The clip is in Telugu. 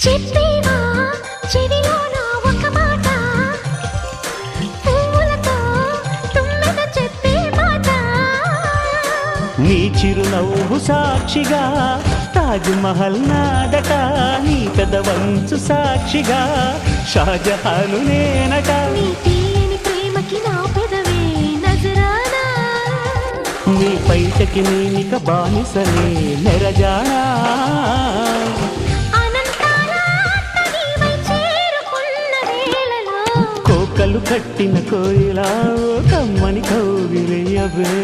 చెప్పేవా చెవిలోన ఒక మాట, పువ్వులతో తుమ్మెద చెప్పే మాట. నీ చిరునవ్వు సాక్షిగా తాజ్ మహల్ నాడట, నీ పెదవంచు సాక్షిగా షాజహాను నేనట. నీ తీయని ప్రేమకి నా పెదవే నజరానా, నీ పైటకి నేనిక బానిసలే నెరజానా. అనంతాల నీవై చేరుకున్న వేళలో కోకలు కట్టిన కోయిలా కమ్మని కౌగిలియవే.